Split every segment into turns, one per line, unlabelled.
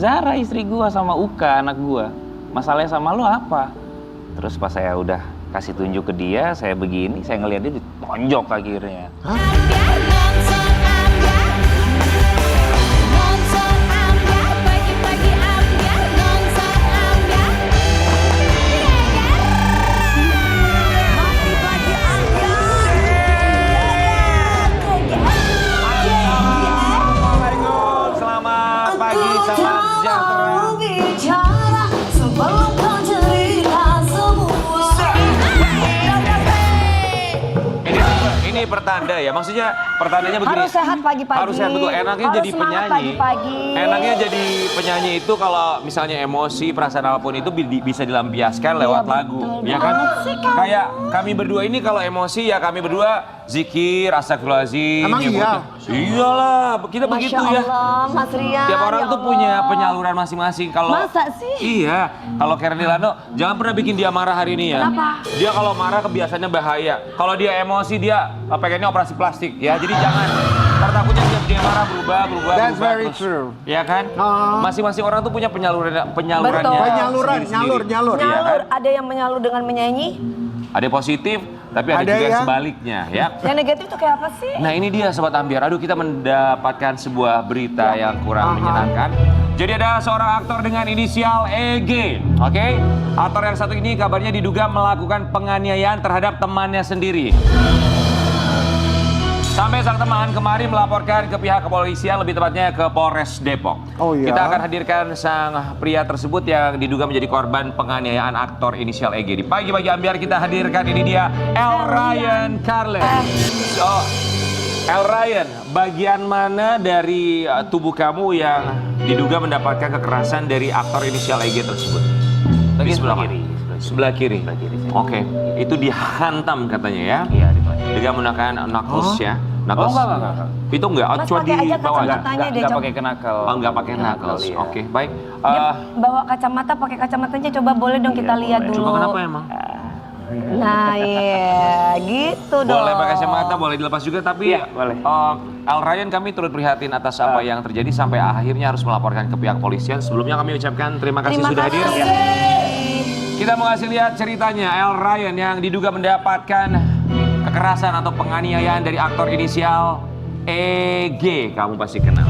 Zara istri gue sama Uka anak gue. Masalahnya sama lo apa? Terus pas saya udah kasih tunjuk ke dia, saya begini, saya ngeliat dia ditonjok akhirnya.
Hah?
Ini pertanda ya, maksudnya pertandanya begini.
Harus sehat pagi-pagi.
Harus sehat, betul. Enaknya
Harus
jadi
semangat
penyanyi.
pagi-pagi.
Enaknya jadi penyanyi itu kalau misalnya emosi, perasaan apapun itu bisa dilampiaskan lewat lagu, ya kan? Kayak kami berdua ini kalau emosi ya kami berdua zikir, astagfirullahaladzim.
Emang iya?
Iyalah, kita begitu ya.
Masya Allah, Mas Rian.
Tiap orang
ya
tuh
Allah.
punya penyaluran masing-masing. Kalau
Masa sih?
Iya, kalau Karen Delano jangan pernah bikin dia marah hari ini ya.
Kenapa?
Dia kalau marah kebiasaannya bahaya. Kalau dia emosi dia pengennya operasi plastik ya. Jadi jangan. Karena takutnya dia marah berubah.
That's very
terus.
true.
Ya kan? Masing-masing orang tuh punya penyalurannya.
Betul.
Penyaluran,
sendiri-sendiri.
nyalur.
Iya kan?
Ada yang menyalur dengan menyanyi.
Ada yang positif, tapi ada
Ada
juga yang
yang-
sebaliknya ya.
Yang negatif tuh kayak apa sih?
Nah ini dia Sobat Ambiar, aduh kita mendapatkan sebuah berita yang kurang menyenangkan. Jadi ada seorang aktor dengan inisial EG, oke? Aktor yang satu ini kabarnya diduga melakukan penganiayaan terhadap temannya sendiri. Sampai sang teman kemarin melaporkan ke pihak kepolisian, lebih tepatnya ke Polres Depok.
Oh iya?
Kita akan hadirkan sang pria tersebut yang diduga menjadi korban penganiayaan aktor inisial EG. Di pagi-pagi Ambiar kita hadirkan, ini dia El Ryan Carles. So, El Ryan, bagian mana dari tubuh kamu yang diduga mendapatkan kekerasan dari aktor inisial EG tersebut? Di sebelah kiri. Sebelah kiri. Oke, itu dihantam katanya ya?
Iya, di mana?
Dengan menggunakan knuckles ya? Knuckles?
enggak.
Itu enggak?
Mas
Cuma
pakai
di
aja
bawah.
kacamatanya deh,
Nggak
coba.
pakai knuckle.
Oh, enggak pakai knuckles.
iya.
Oke, baik.
Dia bawa kacamata, pakai kacamatanya coba boleh dong kita
Iya,
lihat
boleh.
dulu.
Coba kenapa emang?
Nah, iya, gitu dong.
Boleh pakai kacamata, boleh dilepas juga, tapi
Iya, boleh.
Al Ryan kami turut prihatin atas apa yang terjadi sampai akhirnya harus melaporkan ke pihak polisian. Sebelumnya kami ucapkan terima kasih sudah hadir. Kita mau kasih lihat ceritanya El Ryan yang diduga mendapatkan kekerasan atau penganiayaan dari aktor inisial EG. Kamu pasti kenal.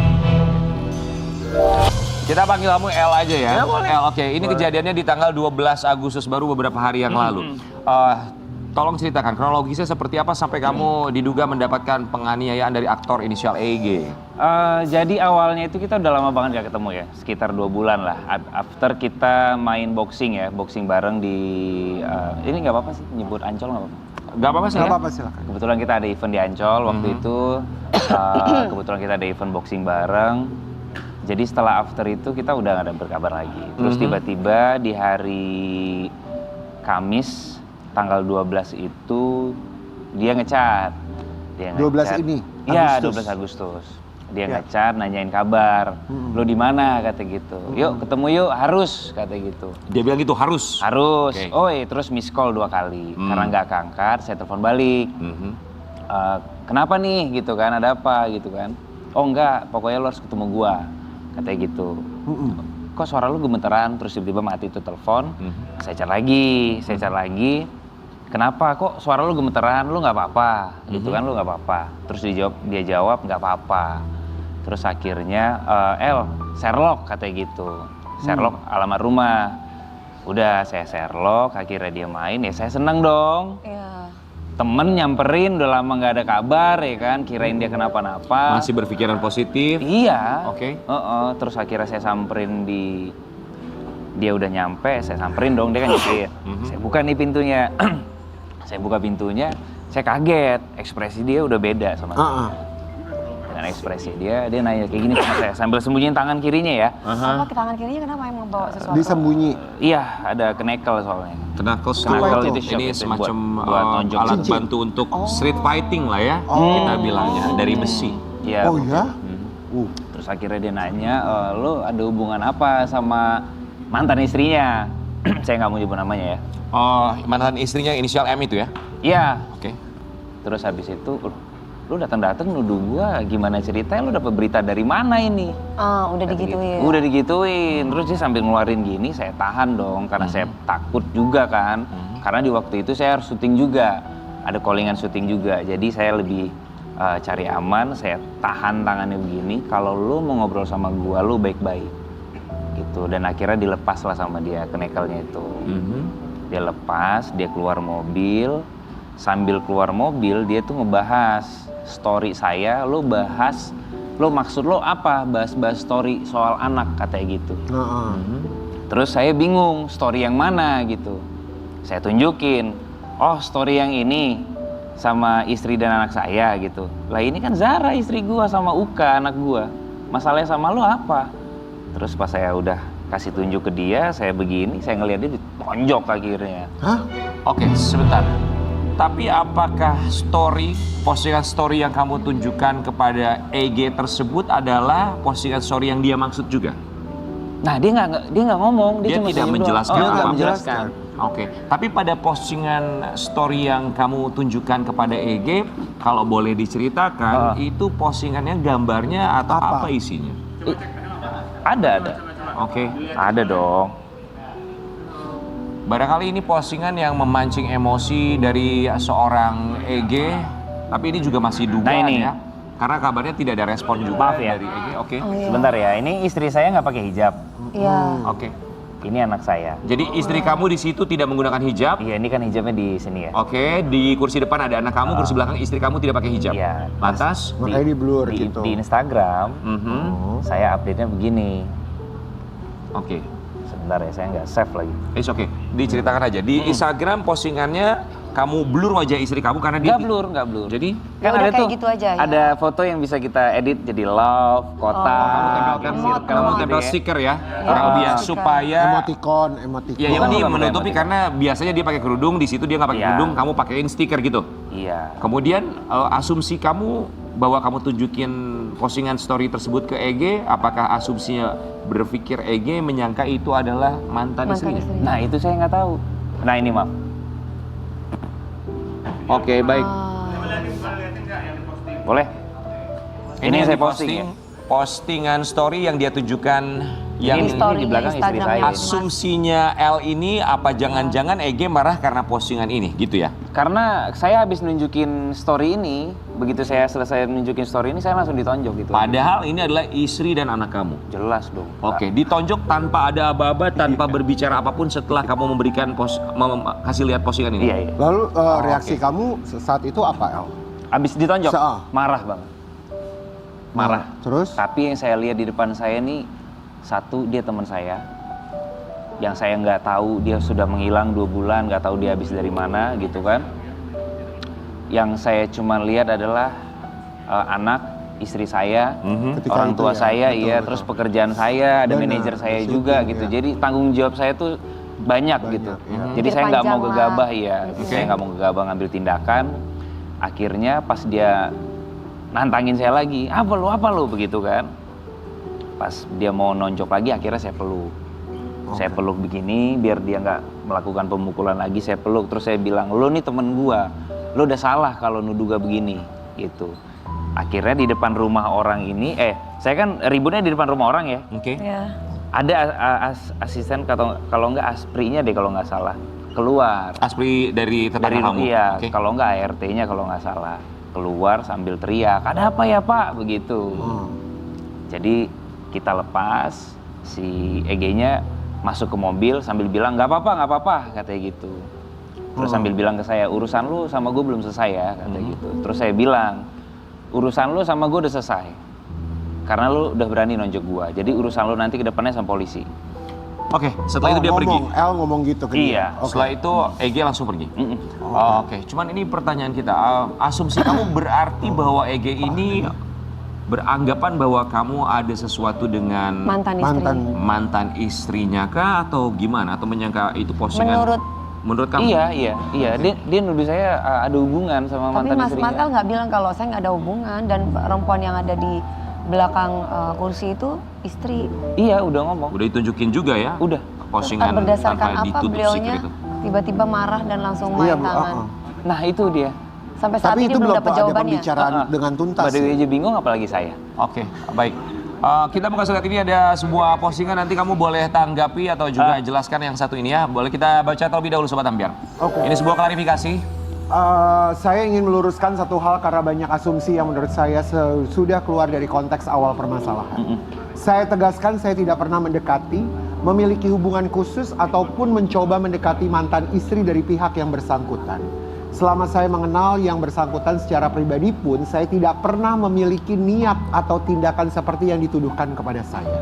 Kita panggil kamu El aja ya.
Ya, boleh.
El, oke. Ini kejadiannya di tanggal 12 Agustus, baru beberapa hari yang lalu. Tolong ceritakan kronologisnya seperti apa sampai kamu diduga mendapatkan penganiayaan dari aktor inisial EG.
Jadi awalnya itu kita udah lama banget gak ketemu ya, sekitar 2 bulan lah. After kita main boxing ya, boxing bareng di, ini nggak apa-apa sih, nyebut Ancol nggak apa-apa?
Gak apa-apa sih.
Gak apa-apa silakan.
Kebetulan kita ada event di Ancol waktu itu, kebetulan kita ada event boxing bareng. Jadi setelah after itu kita udah gak ada berkabar lagi. Terus tiba-tiba di hari Kamis, tanggal 12 itu dia ngechat.
12 ini?
Iya,
Agustus?
12 Agustus. Dia
Ya.
ngechat, nanyain kabar. Lo di mana kata gitu. Yuk ketemu yuk, harus kata gitu.
Dia bilang gitu harus.
Harus.
Oke.
Oh terus miss call 2 kali. Karena nggak keangkat, saya telepon balik. Kenapa nih gitu kan, ada apa gitu kan. Oh enggak, pokoknya lo harus ketemu gua. Katanya gitu. Kok suara lu gemeteran, terus tiba-tiba mati itu telepon. Saya chat lagi. Kenapa kok suara lu gemeteran, lu nggak apa-apa gitu kan, lu nggak apa-apa. Terus dia jawab nggak apa-apa. Terus akhirnya El Sherlock katanya gitu, Sherlock alamat rumah. Udah saya Sherlock, akhirnya dia main, ya saya seneng dong.
Iya.
Temen nyamperin udah lama nggak ada kabar ya kan, kirain dia kenapa-napa.
Masih berpikiran positif.
Iya.
Oke.
Terus akhirnya saya samperin dia udah nyampe, saya samperin dong, dia kan nyetir. Saya buka nih pintunya. Saya buka pintunya, saya kaget, ekspresi dia udah beda sama saya. Dengan ekspresi dia nanya kayak gini sama saya, sambil sembunyiin tangan kirinya ya.
Apa ke tangan kirinya kenapa emang bawa sesuatu?
Disembunyi.
Iya, ada kenekel soalnya.
Knuckles
Knuckle
itu?
itu shock,
ini
itu
semacam
buat nonjok
alat
cincin.
bantu untuk street fighting lah ya, kita bilangnya, dari besi.
Iya.
Oh ya?
Terus akhirnya dia nanya, lo ada hubungan apa sama mantan istrinya? Saya nggak mau nyebut namanya ya.
Oh, mantan istrinya inisial M itu ya?
Iya.
Oke.
Terus habis itu, lo lu datang-datang nuduh gua, gimana ceritanya, lu dapat berita dari mana ini?
Udah digituin.
Udah digituin, terus dia sambil ngeluarin gini, saya tahan dong, karena saya takut juga kan. Karena di waktu itu saya harus syuting juga, ada callingan syuting juga, jadi saya lebih cari aman, saya tahan tangannya begini. Kalau lu mau ngobrol sama gua, lu baik-baik, gitu. Dan akhirnya dilepas lah sama dia kenekelnya itu. Dia lepas, dia keluar mobil. Sambil keluar mobil, dia tuh ngebahas story saya. Lo maksud lo apa? Bahas-bahas story soal anak, katanya gitu. Terus saya bingung, story yang mana gitu. Saya tunjukin, oh story yang ini sama istri dan anak saya gitu. Lah ini kan Zara istri gua sama Uka anak gua. Masalahnya sama lo apa? Terus pas saya udah kasih tunjuk ke dia, saya begini, saya ngeliat dia ditonjok akhirnya.
Hah?
Oke, sebentar. Tapi apakah postingan story yang kamu tunjukkan kepada EG tersebut adalah postingan story yang dia maksud juga?
Nah dia nggak ngomong,
Dia
cuma
tidak
senyum
menjelaskan
doang.
Dia nggak
apa.
menjelaskan.
Oke, tapi pada postingan story yang kamu tunjukkan kepada EG, kalau boleh diceritakan, itu postingannya gambarnya atau apa isinya?
Ada.
Oke.
Ada dong.
Barangkali ini postingan yang memancing emosi dari seorang EG, tapi ini juga masih dugaan
ini.
ya. Karena kabarnya tidak ada respon juga
Maaf ya.
dari EG. Oke.
Sebentar ya, ini istri saya nggak pakai hijab.
Iya.
Oke.
Ini anak saya.
Jadi istri kamu di situ tidak menggunakan hijab.
Iya, ini kan hijabnya di sini ya.
Oke, di kursi depan ada anak kamu, kursi belakang istri kamu tidak pakai hijab.
Iya.
Lantas?
Makanya di blur gitu.
Di Instagram, saya update-nya begini.
Oke.
Sebentar ya, saya nggak save lagi.
It's okay. Diceritakan aja. Di Instagram postingannya kamu blur wajah istri kamu karena dia
Nggak blur.
Jadi
Ya udah kayak gitu aja, ya.
Ada foto yang bisa kita edit jadi love, kotak,
kamu tempel stiker ya, kurang lebih ya, supaya
Emoticon.
ya yang
Bukan,
dia
bukan
menutupi
emoticon.
karena biasanya dia pakai kerudung, di situ dia nggak pakai
Iya.
kerudung, kamu pakein stiker gitu.
Iya.
Kemudian asumsi kamu bahwa kamu tunjukin postingan story tersebut ke EG, apakah asumsinya berpikir EG menyangka itu adalah mantan istrinya?
Nah itu saya nggak tahu. Nah ini maaf.
Oke, baik.
Boleh? Ini yang saya posting ya.
Postingan story yang dia tunjukkan yang
Ini di belakang istri
Instagram
saya.
ya.
asumsinya L ini apa jangan-jangan EG marah karena postingan ini gitu ya?
Karena saya habis nunjukin story ini, begitu saya selesai nunjukin story ini, saya langsung ditonjok gitu.
Padahal ini adalah istri dan anak kamu.
Jelas dong.
Oke, ditonjok tanpa ada aba-aba, tanpa berbicara apapun setelah kamu memberikan kasih lihat postingan ini.
Iya, iya.
Lalu reaksi kamu saat itu apa, El?
Habis ditonjok,
Seah.
marah banget. Marah.
Terus?
Tapi yang saya lihat di depan saya nih, satu dia teman saya, yang saya nggak tahu dia sudah menghilang 2 bulan, nggak tahu dia habis dari mana gitu kan. Yang saya cuma lihat adalah anak, istri saya,
Ketika
orang
itu
tua
ya,
saya,
betul,
iya,
betul.
terus pekerjaan saya, ada
Benar,
manajer saya
syuting,
juga gitu.
ya.
Jadi tanggung jawab saya tuh banyak gitu.
iya.
Jadi
Pikir
saya nggak mau
panjang
gegabah
lah.
ya, saya nggak mau gegabah ngambil tindakan. Akhirnya pas dia nantangin saya lagi, apa lu begitu kan. Pas dia mau nonjok lagi, akhirnya saya peluk. Saya peluk begini biar dia nggak melakukan pemukulan lagi. Saya peluk terus saya bilang, lu nih temen gua, lu udah salah kalau nuduh gua begini gitu. Akhirnya di depan rumah orang ini, saya kan ributnya di depan rumah orang ya.
Oke.
Ya.
Ada asisten kalau nggak asprinya deh kalau nggak salah keluar.
Aspri dari tetangga kamu.
Iya,
Oke.
kalau nggak ART-nya kalau nggak salah keluar sambil teriak, ada apa ya Pak begitu. Jadi kita lepas, si EG-nya masuk ke mobil sambil bilang nggak apa-apa katanya gitu. Terus sambil bilang ke saya, urusan lu sama gue belum selesai ya katanya gitu. Terus saya bilang, urusan lu sama gue udah selesai karena lu udah berani nonjok gue, jadi urusan lu nanti ke depannya sama polisi.
Oke, setelah itu dia pergi.
El ngomong gitu ke dia.
Iya.
Oke.
Setelah itu EG langsung pergi. Oke, cuman ini pertanyaan kita. Asumsi kamu berarti bahwa EG ini beranggapan bahwa kamu ada sesuatu dengan
Mantan istri.
Mantan.
istrinya kah atau gimana? Atau menyangka itu postingan? Menurut kamu?
Iya. Dia nuduh saya ada hubungan sama
Tapi
mantan
Mas
istrinya.
El nggak bilang kalau saya nggak ada hubungan dan perempuan yang ada di belakang kursi itu istri.
Iya, udah ngomong.
Udah ditunjukin juga ya?
Udah.
Postingan
Berdasarkan
tanpa
apa
ditutup
beliaunya
stiker itu.
tiba-tiba marah dan langsung main
Iya,
tangan.
Nah itu dia.
Sampai saat
Tapi
ini
itu
belum
belum
dapat
ada
jawabannya.
pembicaraan dengan tuntas.
Mbak Dewi
ya?
aja bingung apalagi saya.
Oke, baik. Kita mau kasih lihat ini ada sebuah postingan, nanti kamu boleh tanggapi atau juga jelaskan yang satu ini ya. Boleh kita baca terlebih dahulu Sobat Ambiar.
Oke.
Ini sebuah klarifikasi.
Saya ingin meluruskan satu hal karena banyak asumsi yang menurut saya sudah keluar dari konteks awal permasalahan. Saya tegaskan saya tidak pernah mendekati, memiliki hubungan khusus ataupun mencoba mendekati mantan istri dari pihak yang bersangkutan. Selama saya mengenal yang bersangkutan secara pribadi pun, saya tidak pernah memiliki niat atau tindakan seperti yang dituduhkan kepada saya.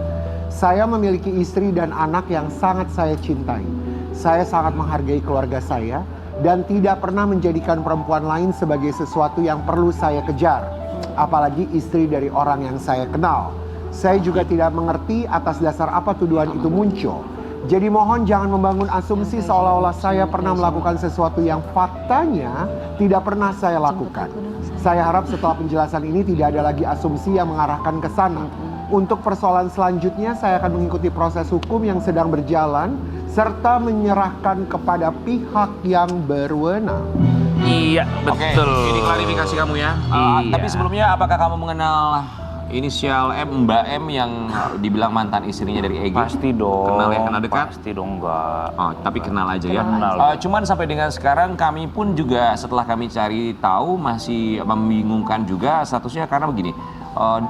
Saya memiliki istri dan anak yang sangat saya cintai. Saya sangat menghargai keluarga saya dan tidak pernah menjadikan perempuan lain sebagai sesuatu yang perlu saya kejar, apalagi istri dari orang yang saya kenal. Saya juga tidak mengerti atas dasar apa tuduhan itu muncul. Jadi mohon jangan membangun asumsi seolah-olah saya pernah melakukan sesuatu yang faktanya tidak pernah saya lakukan. Saya harap setelah penjelasan ini tidak ada lagi asumsi yang mengarahkan ke sana. Untuk persoalan selanjutnya saya akan mengikuti proses hukum yang sedang berjalan serta menyerahkan kepada pihak yang berwenang.
Iya,
Oke,
betul.
ini klarifikasi kamu ya.
Iya.
Tapi sebelumnya apakah kamu mengenal inisial M, Mbak M yang dibilang mantan istrinya dari EG?
Pasti dong.
Kenal ya, kenal dekat?
Pasti dong, enggak.
Oh, tapi kenal aja ya.
Kenal.
Cuman sampai dengan sekarang kami pun juga setelah kami cari tahu masih membingungkan juga statusnya karena begini.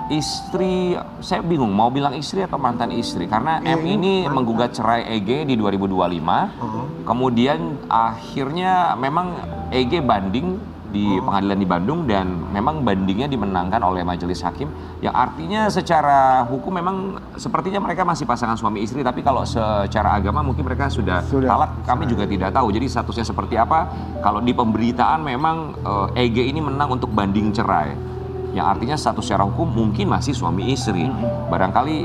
Istri, saya bingung mau bilang istri atau mantan istri karena M ini menggugat cerai EG di 2025. Kemudian akhirnya memang EG banding di pengadilan di Bandung dan memang bandingnya dimenangkan oleh majelis hakim yang artinya secara hukum memang sepertinya mereka masih pasangan suami istri, tapi kalau secara agama mungkin mereka sudah talak, kami juga tidak tahu. Jadi statusnya seperti apa. Kalau di pemberitaan memang EG ini menang untuk banding cerai, yang artinya status secara hukum mungkin masih suami istri. Barangkali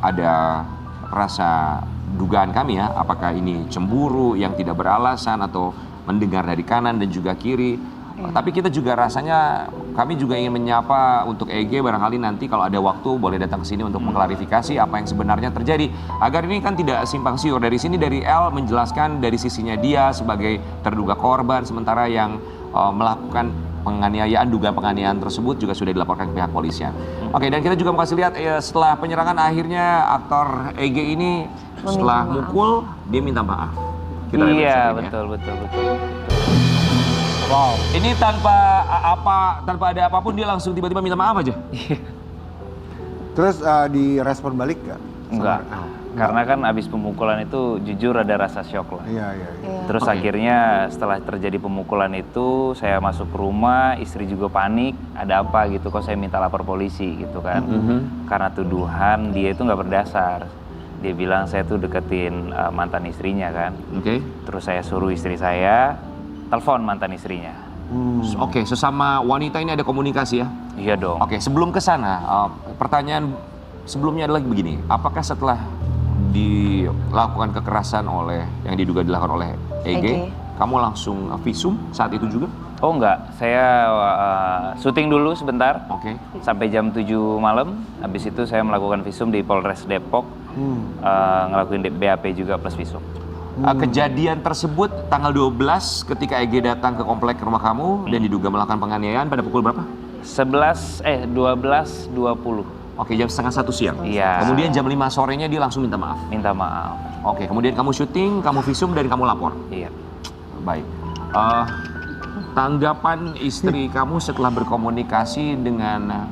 ada rasa dugaan kami ya, apakah ini cemburu yang tidak beralasan atau mendengar dari kanan dan juga kiri. Tapi kita juga rasanya, kami juga ingin menyapa untuk EG, barangkali nanti kalau ada waktu boleh datang ke sini untuk mengklarifikasi apa yang sebenarnya terjadi. Agar ini kan tidak simpang siur. Dari sini dari L menjelaskan dari sisinya dia sebagai terduga korban, sementara yang melakukan penganiayaan, dugaan penganiayaan tersebut juga sudah dilaporkan ke pihak polisian. Oke, dan kita juga mau kasih lihat setelah penyerangan akhirnya aktor EG ini setelah mukul dia minta maaf. Kita lihat
Iya,
bersama ya.
betul.
Wow. Ini tanpa ada apapun dia langsung tiba-tiba minta maaf aja.
Terus direspon balik gak?
Enggak. Karena kan abis pemukulan itu jujur ada rasa shock lah.
Iya.
Terus akhirnya setelah terjadi pemukulan itu saya masuk ke rumah, istri juga panik, ada apa gitu, kok saya minta lapor polisi gitu kan. Karena tuduhan dia itu nggak berdasar. Dia bilang saya tuh deketin mantan istrinya kan.
Oke.
Terus saya suruh istri saya telepon mantan istrinya.
Oke, sesama wanita ini ada komunikasi ya?
Iya dong.
Oke, sebelum ke sana, pertanyaan sebelumnya adalah begini. Apakah setelah dilakukan kekerasan oleh yang diduga dilakukan oleh EG, kamu langsung visum saat itu juga?
Oh enggak, saya syuting dulu sebentar.
Oke.
Sampai jam 7 malam. Habis itu saya melakukan visum di Polres Depok. Ngelakuin BAP juga plus visum.
Kejadian tersebut tanggal 12 ketika EG datang ke komplek rumah kamu dan diduga melakukan penganiayaan pada pukul berapa?
12.20.
Oke, jam setengah 1 siang.
Iya.
Kemudian jam 5 sorenya dia langsung minta maaf.
Minta maaf.
Oke, kemudian kamu syuting, kamu visum dan kamu lapor.
Iya.
Baik. Tanggapan istri kamu setelah berkomunikasi dengan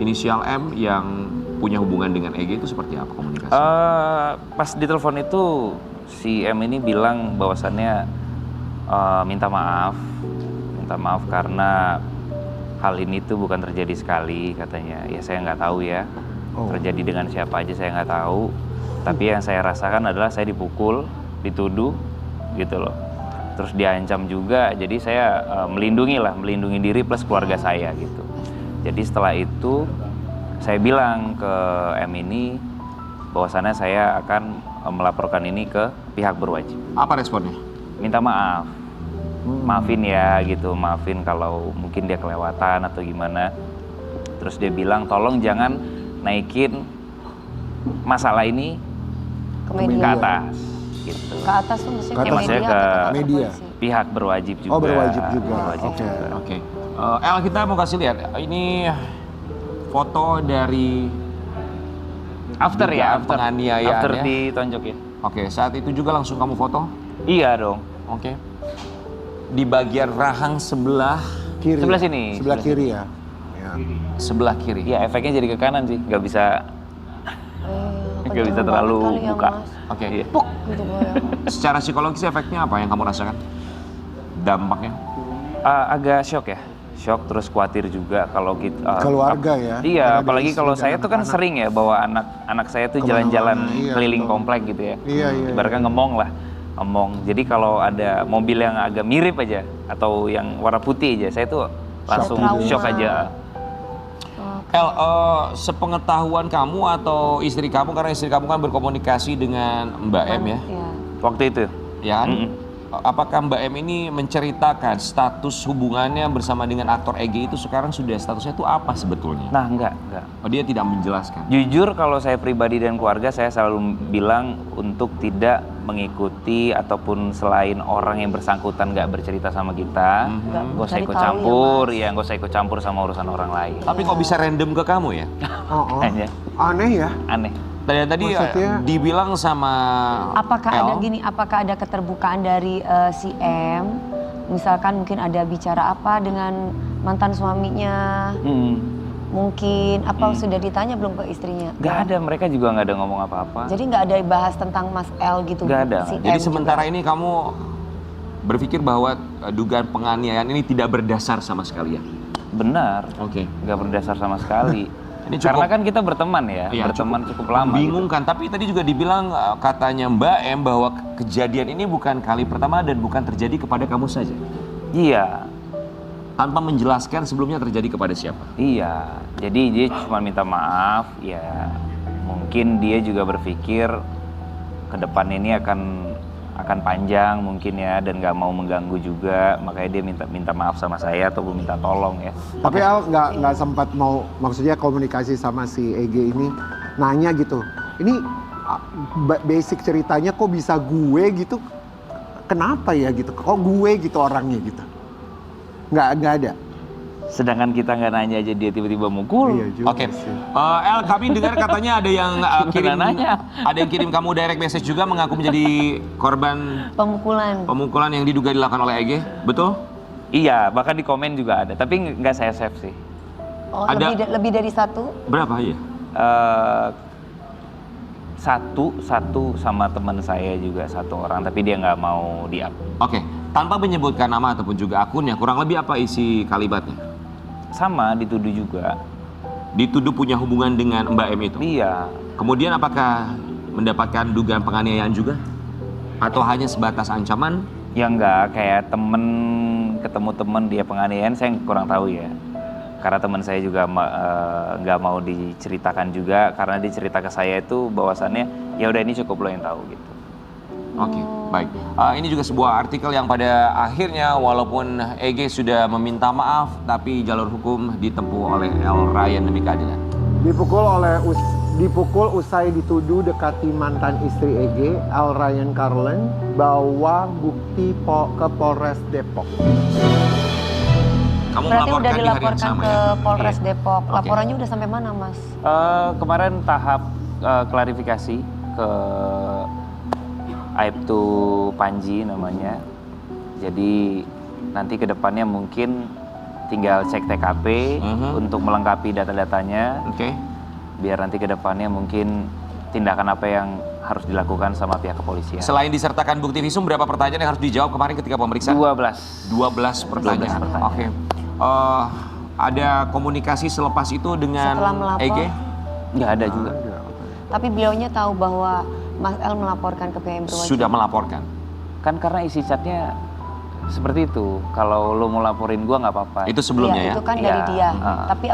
inisial M yang punya hubungan dengan EG itu seperti apa komunikasi?
Pas di telepon itu si M ini bilang bahwasannya minta maaf karena hal ini tuh bukan terjadi sekali katanya. Ya saya nggak tahu ya, terjadi dengan siapa aja saya nggak tahu. Tapi yang saya rasakan adalah saya dipukul, dituduh gitu loh. Terus diancam juga, jadi saya melindungi diri plus keluarga saya gitu. Jadi setelah itu saya bilang ke M ini bahwasannya saya akan melaporkan ini ke pihak berwajib.
Apa responnya?
Minta maaf. Maafin ya gitu, maafin kalau mungkin dia kelewatan atau gimana. Terus dia bilang tolong jangan naikin masalah ini
Ke media.
ke atas gitu.
Ke atas tuh maksudnya
Ke
ke
atas.
media
Maksudnya
atau ke
ke
kantor
media.
polisi?
pihak berwajib juga.
Oh, berwajib juga.
Berwajib
Oke.
juga.
Oke. El, kita mau kasih lihat. Ini foto dari
After ya,
dugaan penganiayaan
after
ya.
ditonjok ya.
Oke, saat itu juga langsung kamu foto?
Iya dong.
Oke. Di bagian rahang sebelah
Kiri.
Sebelah sini.
Sebelah kiri ya. Ya.
sebelah kiri.
Iya, efeknya jadi ke kanan sih, nggak bisa nggak bisa
kenceng
terlalu
banget kali ya,
buka.
Mas.
Oke.
Iya.
Puk gitu kayak.
Secara psikologis efeknya apa yang kamu rasakan? Dampaknya?
Agak shock ya, shock terus khawatir juga kalau kita
Keluarga ya.
Iya,
Karena ada
apalagi
istri
kalau
dan
saya tuh kan
anak-anak.
sering ya bawa anak saya tuh
Kemana-mana,
jalan-jalan
iya,
keliling
betul.
komplek gitu ya.
Iya, iya,
Ibaratnya
iya.
ngemong lah, ngemong. Jadi kalau ada mobil yang agak mirip aja atau yang warna putih aja, saya tuh langsung
trauma.
shock aja.
El, sepengetahuan kamu atau istri kamu, karena istri kamu kan berkomunikasi dengan Mbak M ya?
Iya.
Waktu itu.
Ya kan?
Mm-mm.
Apakah Mbak M ini menceritakan status hubungannya bersama dengan aktor EG itu sekarang sudah statusnya itu apa sebetulnya?
Nah, enggak.
Oh, dia tidak menjelaskan.
Jujur kalau saya pribadi dan keluarga saya selalu bilang untuk tidak mengikuti ataupun selain orang yang bersangkutan nggak bercerita sama kita, nggak usah
cari
ikut
tahu ya,
campur,
Mas.
ya nggak usah ikut campur sama urusan orang lain.
Tapi kok bisa random ke kamu ya?
Oh, oh.
Hanya
Aneh ya.
aneh.
Tadi
Maksudnya-
dibilang sama
Apakah
El,
ada gini, apakah ada keterbukaan dari si M? Misalkan mungkin ada bicara apa dengan mantan suaminya? Mungkin apa sudah ditanya belum ke istrinya?
Nggak ada, mereka juga nggak ada ngomong apa-apa.
Jadi nggak ada bahas tentang Mas L gitu?
Nggak ada.
Si
Jadi
M
sementara
juga.
ini kamu berpikir bahwa dugaan penganiayaan ini tidak berdasar sama sekali ya?
Benar,
Oke.
nggak berdasar sama sekali.
Ini cukup-
Karena kan kita berteman ya,
Iya,
berteman cukup lama. gitu.
Membingungkan, tapi tadi juga dibilang katanya Mbak M bahwa kejadian ini bukan kali pertama dan bukan terjadi kepada kamu saja.
Iya,
Tanpa menjelaskan sebelumnya terjadi kepada siapa.
iya. Jadi dia cuma minta maaf, ya mungkin dia juga berpikir ke depan ini akan panjang mungkin ya dan nggak mau mengganggu juga, makanya dia minta maaf sama saya atau minta tolong ya.
Tapi Al nggak sempat mau, maksudnya komunikasi sama si EG ini, nanya gitu. Ini basic ceritanya kok bisa gue gitu? Kenapa ya gitu? Kok gue gitu orangnya gitu? Nggak ada.
Sedangkan kita nggak nanya aja dia tiba-tiba mukul.
Iya juga
Oke,
sih.
El, kami dengar katanya ada yang kirim,
nanya?
ada yang kirim kamu direct message juga mengaku menjadi korban
Pemukulan.
pemukulan yang diduga dilakukan oleh EG, betul?
Iya, bahkan di komen juga ada, tapi nggak saya save sih.
Oh,
Ada-
lebih dari satu?
Berapa ya?
Satu sama teman saya juga satu orang, tapi dia nggak mau di-up.
Oke, tanpa menyebutkan nama ataupun juga akunnya, kurang lebih apa isi kalimatnya?
Sama dituduh juga.
Dituduh punya hubungan dengan Mbak M itu.
Iya,
Kemudian apakah mendapatkan dugaan penganiayaan juga? Atau hanya sebatas ancaman?
ya nggak kayak ketemu temen dia penganiayaan saya kurang tahu ya. Karena teman saya juga nggak mau diceritakan juga, karena dicerita ke saya itu bahwasannya ya udah ini cukup lo yang tahu gitu.
Oke, baik. Ini juga sebuah artikel yang pada akhirnya walaupun EG sudah meminta maaf, tapi jalur hukum ditempuh oleh El Ryan demi keadilan.
Dipukul usai dituduh dekati mantan istri EG, Al Ryan Carlen, bawa bukti ke Polres Depok.
Kamu
Berarti
melaporkan
udah
di hari yang
dilaporkan
sama
ke
ya?
Polres
Iya.
Depok.
Oke.
Laporannya udah sampai mana, Mas?
Kemarin tahap klarifikasi ke Aibtu Panji namanya. Jadi nanti ke depannya mungkin tinggal cek TKP untuk melengkapi data-datanya.
Oke.
Biar nanti ke depannya mungkin tindakan apa yang harus dilakukan sama pihak kepolisian.
Selain disertakan bukti visum, berapa pertanyaan yang harus dijawab kemarin ketika pemeriksaan?
12.
12 pertanyaan.
12 pertanyaan.
Oke. Ada komunikasi selepas itu dengan
Setelah melapor?
EG?
Nggak ada juga.
Tapi beliaunya tahu bahwa Mas L melaporkan ke PM berwajib.
Sudah melaporkan.
Kan karena isi chatnya seperti itu. Kalau lo mau laporin gua nggak apa-apa.
Itu sebelumnya
Iya,
ya?
itu kan
Iya.
dari dia.
Ah.
Tapi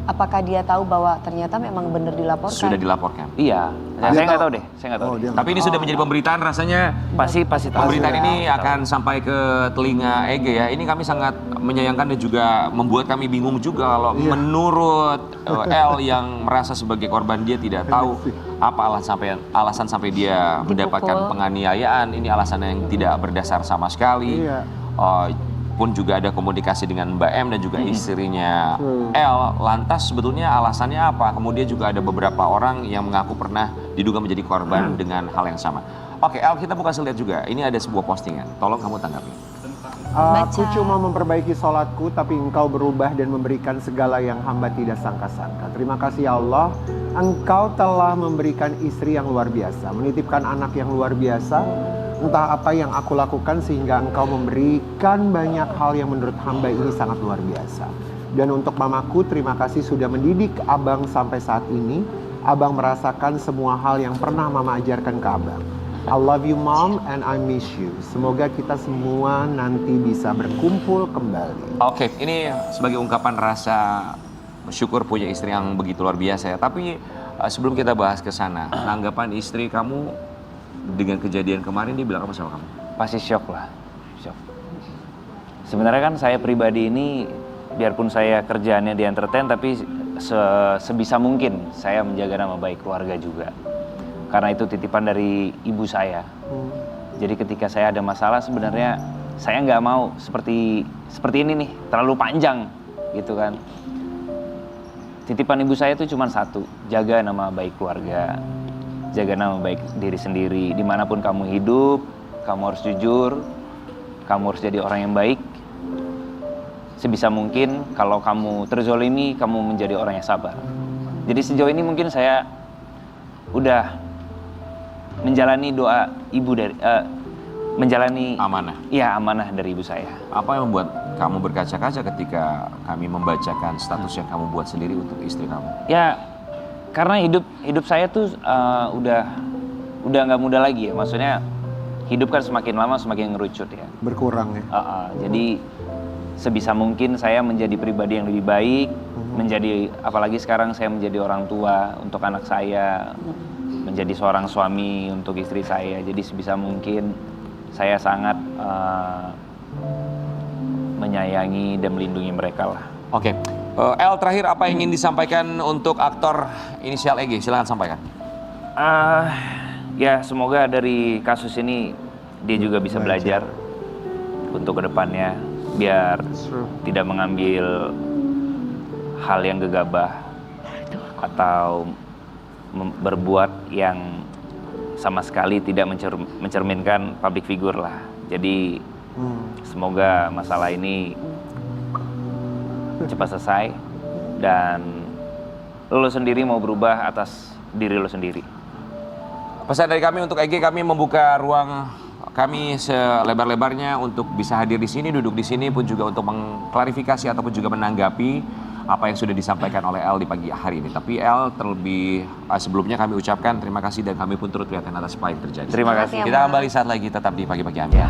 apakah dia tahu bahwa ternyata memang benar dilaporkan?
Sudah dilaporkan.
Iya. Saya nggak tahu deh, saya nggak tahu.
Oh,
deh.
dia
Tapi ini sudah menjadi pemberitaan, rasanya
Pasti tahu.
pemberitaan ini akan sampai ke telinga Ege ya. Ini kami sangat menyayangkan dan juga membuat kami bingung juga kalau menurut L yang merasa sebagai korban, dia tidak tahu apa alasan sampai dia mendapatkan penganiayaan. Ini alasan yang tidak berdasar sama sekali.
Iya.
Pun juga ada komunikasi dengan Mbak M dan juga istrinya L. Lantas sebetulnya alasannya apa? Kemudian juga ada beberapa orang yang mengaku pernah diduga menjadi korban dengan hal yang sama. Oke, L, kita buka lihat juga. Ini ada sebuah postingan. Tolong kamu tanggapi.
Aku cuma memperbaiki sholatku, tapi engkau berubah dan memberikan segala yang hamba tidak sangka-sangka. Terima kasih ya Allah, engkau telah memberikan istri yang luar biasa, menitipkan anak yang luar biasa. Entah apa yang aku lakukan sehingga engkau memberikan banyak hal yang menurut hamba ini sangat luar biasa. Dan untuk mamaku, terima kasih sudah mendidik abang sampai saat ini. Abang merasakan semua hal yang pernah mama ajarkan ke abang. I love you mom and I miss you. Semoga kita semua nanti bisa berkumpul kembali.
Oke, ini sebagai ungkapan rasa bersyukur punya istri yang begitu luar biasa ya. Tapi sebelum kita bahas ke sana, tanggapan istri kamu dengan kejadian kemarin, dia bilang apa sama kamu?
Pasti shock lah, shock. Sebenarnya kan saya pribadi ini, biarpun saya kerjaannya di entertain, tapi sebisa mungkin saya menjaga nama baik keluarga juga. Karena itu titipan dari ibu saya. Jadi ketika saya ada masalah, sebenarnya saya nggak mau seperti ini nih, terlalu panjang gitu kan. Titipan ibu saya itu cuma satu, jaga nama baik keluarga. Jaga nama baik diri sendiri. Dimanapun kamu hidup, kamu harus jujur, kamu harus jadi orang yang baik. Sebisa mungkin kalau kamu terzolimi, kamu menjadi orang yang sabar. Jadi sejauh ini mungkin saya udah menjalani doa ibu dari, menjalani
Amanah.
Iya, amanah dari ibu saya.
Apa yang membuat kamu berkaca-kaca ketika kami membacakan status yang kamu buat sendiri untuk istri kamu?
Ya, karena hidup saya tuh udah nggak muda lagi ya. Maksudnya hidup kan semakin lama semakin ngerucut ya.
Berkurang ya.
Jadi sebisa mungkin saya menjadi pribadi yang lebih baik, menjadi, apalagi sekarang saya menjadi orang tua untuk anak saya, menjadi seorang suami untuk istri saya. Jadi sebisa mungkin saya sangat menyayangi dan melindungi mereka lah.
Oke. L, terakhir apa yang ingin disampaikan untuk aktor inisial EG? Silakan sampaikan.
Ya semoga dari kasus ini dia juga bisa belajar untuk kedepannya, biar tidak mengambil hal yang gegabah atau berbuat yang sama sekali tidak mencerminkan public figure lah. Jadi semoga masalah ini cepat selesai dan lo sendiri mau berubah atas diri lo sendiri.
Pesan dari kami untuk EG, kami membuka ruang kami selebar-lebarnya untuk bisa hadir di sini, duduk di sini pun juga untuk mengklarifikasi ataupun juga menanggapi apa yang sudah disampaikan oleh L di pagi hari ini. Tapi L, terlebih sebelumnya kami ucapkan terima kasih dan kami pun turut prihatin atas apa yang terjadi.
Terima kasih.
Kita kembali saat lagi, tetap di Pagi-Pagi Ambiar.